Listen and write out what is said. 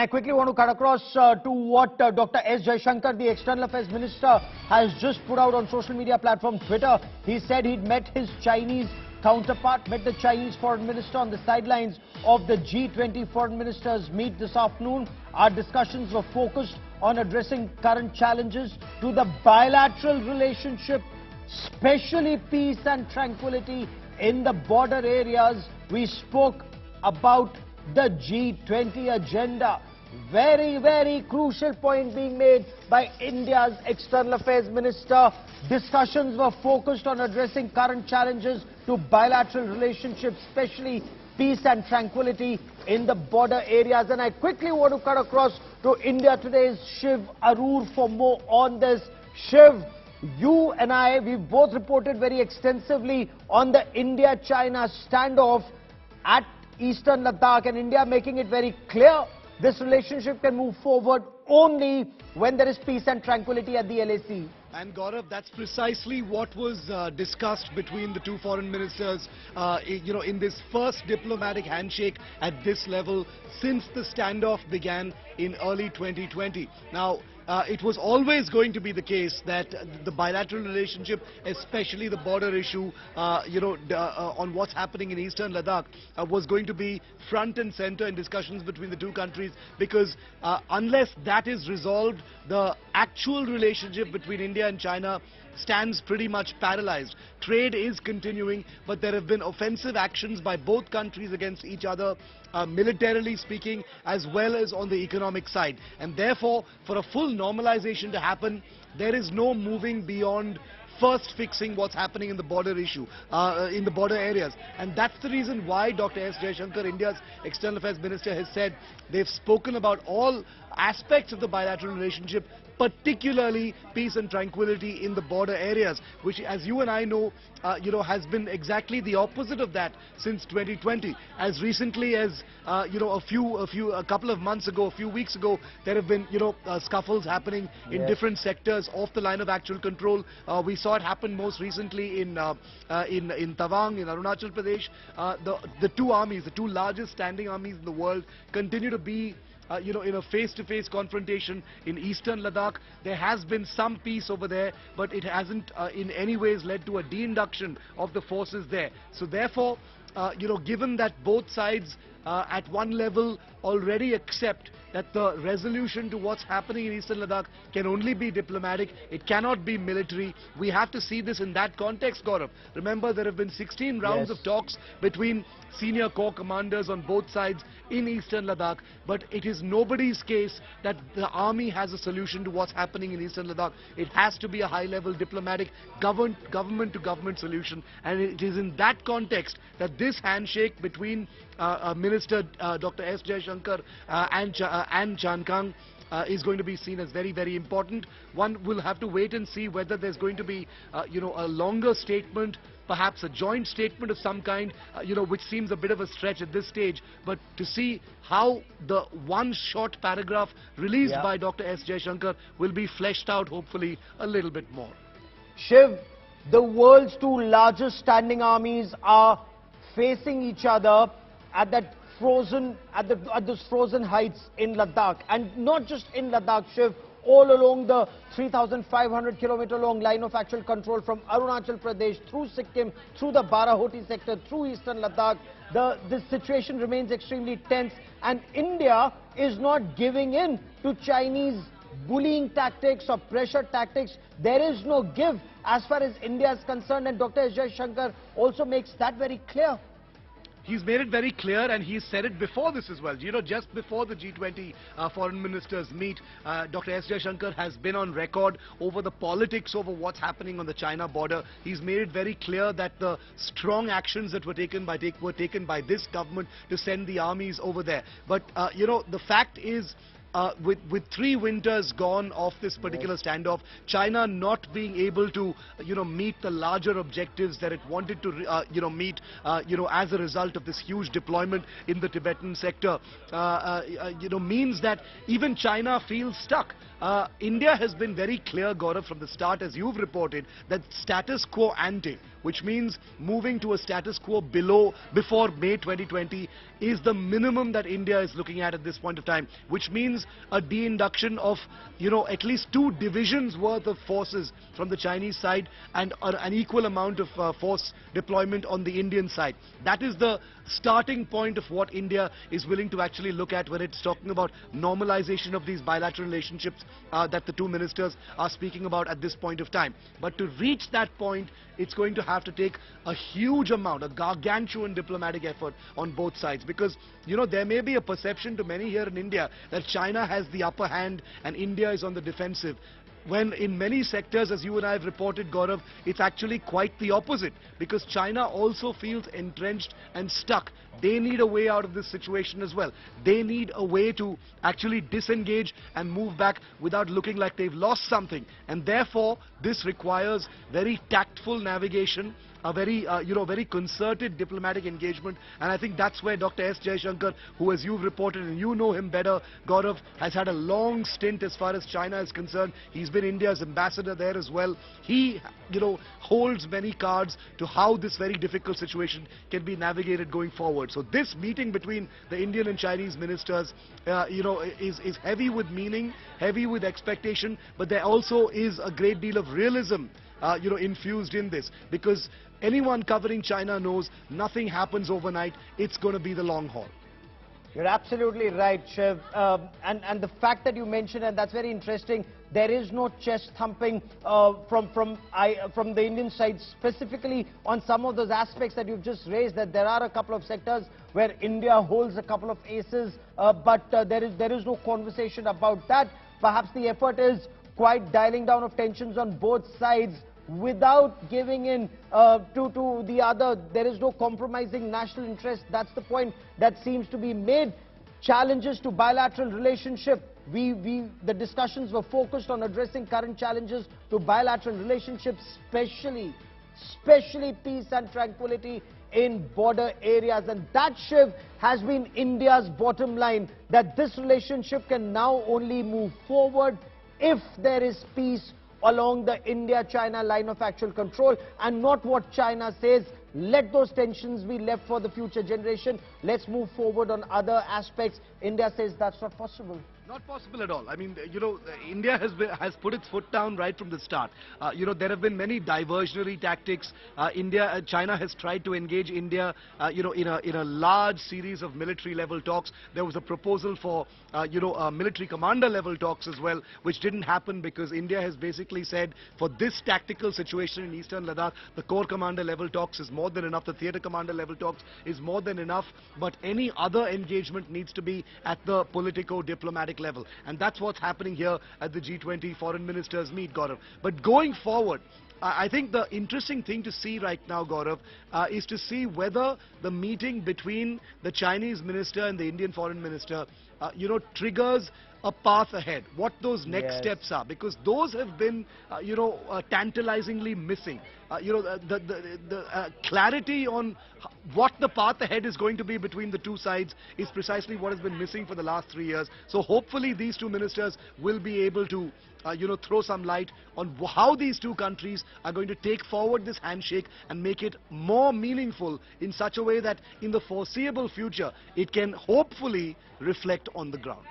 I quickly want to cut across to what Dr. S. Jaishankar, the External Affairs Minister, has just put out on social media platform Twitter. He said he'd met his Chinese counterpart, met the Chinese Foreign Minister on the sidelines of the G20 Foreign Ministers meet this afternoon. Our discussions were focused on addressing current challenges to the bilateral relationship, especially peace and tranquility in the border areas. We spoke about the G20 agenda. Very, very crucial point being made by India's External Affairs Minister. Discussions were focused on addressing current challenges to bilateral relationships, especially peace and tranquility in the border areas. And I quickly want to cut across to India Today's Shiv Arur for more on this. Shiv, you and I, we've both reported very extensively on the India-China standoff at Eastern Ladakh, and India making it very clear this relationship can move forward only when there is peace and tranquility at the LAC. And Gaurav, that's precisely what was discussed between the two foreign ministers, in this first diplomatic handshake at this level since the standoff began in early 2020. Now, it was always going to be the case that the bilateral relationship, especially the border issue, on what's happening in Eastern Ladakh, was going to be front and center in discussions between the two countries, because unless that is resolved, the actual relationship between India and China stands pretty much paralyzed. Trade is continuing, but there have been offensive actions by both countries against each other, militarily speaking, as well as on the economic side. And therefore, for a full normalization to happen, there is no moving beyond first fixing what's happening in the border issue, in the border areas. And that's the reason why Dr. S. Jaishankar, India's External Affairs Minister, has said they've spoken about all aspects of the bilateral relationship, particularly peace and tranquility in the border areas, which, as you and I know, has been exactly the opposite of that since 2020. As recently as a couple of months ago, a few weeks ago, there have been scuffles happening in different sectors off the line of actual control. We saw it happen most recently in Tawang, in Arunachal Pradesh. The two armies, the two largest standing armies in the world, continue to be in a face-to-face confrontation in Eastern Ladakh. There has been some peace over there, but it hasn't in any ways led to a de-induction of the forces there. So therefore, given that both sides at one level already accept that the resolution to what's happening in Eastern Ladakh can only be diplomatic, it cannot be military. We have to see this in that context, Gaurav. Remember, there have been 16 rounds of talks between senior corps commanders on both sides in Eastern Ladakh, but it is nobody's case that the army has a solution to what's happening in Eastern Ladakh. It has to be a high-level diplomatic government-to-government solution, and it is in that context that this handshake between Minister Dr. S. Jaishankar and Chan Kang is going to be seen as very, very important. One will have to wait and see whether there's going to be, a longer statement, perhaps a joint statement of some kind, which seems a bit of a stretch at this stage. But to see how the one short paragraph released by Dr. S. Jaishankar will be fleshed out, hopefully, a little bit more. Shiv, the world's two largest standing armies are facing each other at that those frozen heights in Ladakh, and not just in Ladakh, Shiv, all along the 3,500 kilometer long line of actual control from Arunachal Pradesh through Sikkim, through the Barahoti sector, through Eastern Ladakh. The situation remains extremely tense, and India is not giving in to Chinese bullying tactics or pressure tactics. There is no give as far as India is concerned, and Dr. S. Jaishankar also makes that very clear. He's made it very clear, and he's said it before this as well. Just before the G20 Foreign Ministers meet, Dr. S. Jaishankar has been on record over the politics over what's happening on the China border. He's made it very clear that the strong actions that were taken by this government to send the armies over there. But, the fact is, with 3 winters gone off this particular standoff, China not being able to, meet the larger objectives that it wanted to, meet, as a result of this huge deployment in the Tibetan sector, means that even China feels stuck. India has been very clear, Gaurav, from the start, as you've reported, that status quo ante, which means moving to a status quo before May 2020 is the minimum that India is looking at this point of time, which means a de-induction of, at least 2 divisions worth of forces from the Chinese side and an equal amount of force deployment on the Indian side. That is the starting point of what India is willing to actually look at when it's talking about normalization of these bilateral relationships that the 2 ministers are speaking about at this point of time. But to reach that point, it's going to have to take a huge amount, a gargantuan diplomatic effort on both sides, because there may be a perception to many here in India that China has the upper hand and India is on the defensive, when in many sectors, as you and I have reported, Gaurav, it's actually quite the opposite, because China also feels entrenched and stuck. They need a way out of this situation as well. They need a way to actually disengage and move back without looking like they've lost something. And therefore, this requires very tactful navigation, a very concerted diplomatic engagement, and I think that's where Dr. S. Jaishankar, who, as you've reported, and you know him better, Gaurav, has had a long stint as far as China is concerned. He's been India's ambassador there as well. He, holds many cards to how this very difficult situation can be navigated going forward. So this meeting between the Indian and Chinese ministers, is heavy with meaning, heavy with expectation, but there also is a great deal of realism infused in this, because anyone covering China knows nothing happens overnight. It's going to be the long haul. You're absolutely right, Shiv. And the fact that you mentioned, and that's very interesting, there is no chest thumping from the Indian side, specifically on some of those aspects that you've just raised, that there are a couple of sectors where India holds a couple of aces, but there is no conversation about that. Perhaps the effort is quite dialing down of tensions on both sides without giving in to the other. There is no compromising national interest. That's the point that seems to be made. Challenges to bilateral relationship. The discussions were focused on addressing current challenges to bilateral relationships, especially peace and tranquility in border areas. And that, Shiv, has been India's bottom line, that this relationship can now only move forward if there is peace along the India-China line of actual control, and not what China says. Let those tensions be left for the future generation. Let's move forward on other aspects. India says that's not possible. Not possible at all. I mean, India has put its foot down right from the start. There have been many diversionary tactics. China has tried to engage India, in a large series of military-level talks. There was a proposal for, military commander-level talks as well, which didn't happen because India has basically said, for this tactical situation in Eastern Ladakh, the corps commander-level talks is more than enough. The theatre commander-level talks is more than enough. But any other engagement needs to be at the politico-diplomatic level, and that's what's happening here at the G20 Foreign Ministers meet, Gaurav. But going forward, I think the interesting thing to see right now, Gaurav, is to see whether the meeting between the Chinese minister and the Indian foreign minister, triggers a path ahead, what those next steps are, because those have been, tantalizingly missing. The clarity on what the path ahead is going to be between the two sides is precisely what has been missing for the last 3 years. So hopefully these 2 ministers will be able to, throw some light on how these 2 countries are going to take forward this handshake and make it more meaningful in such a way that in the foreseeable future it can hopefully reflect on the ground.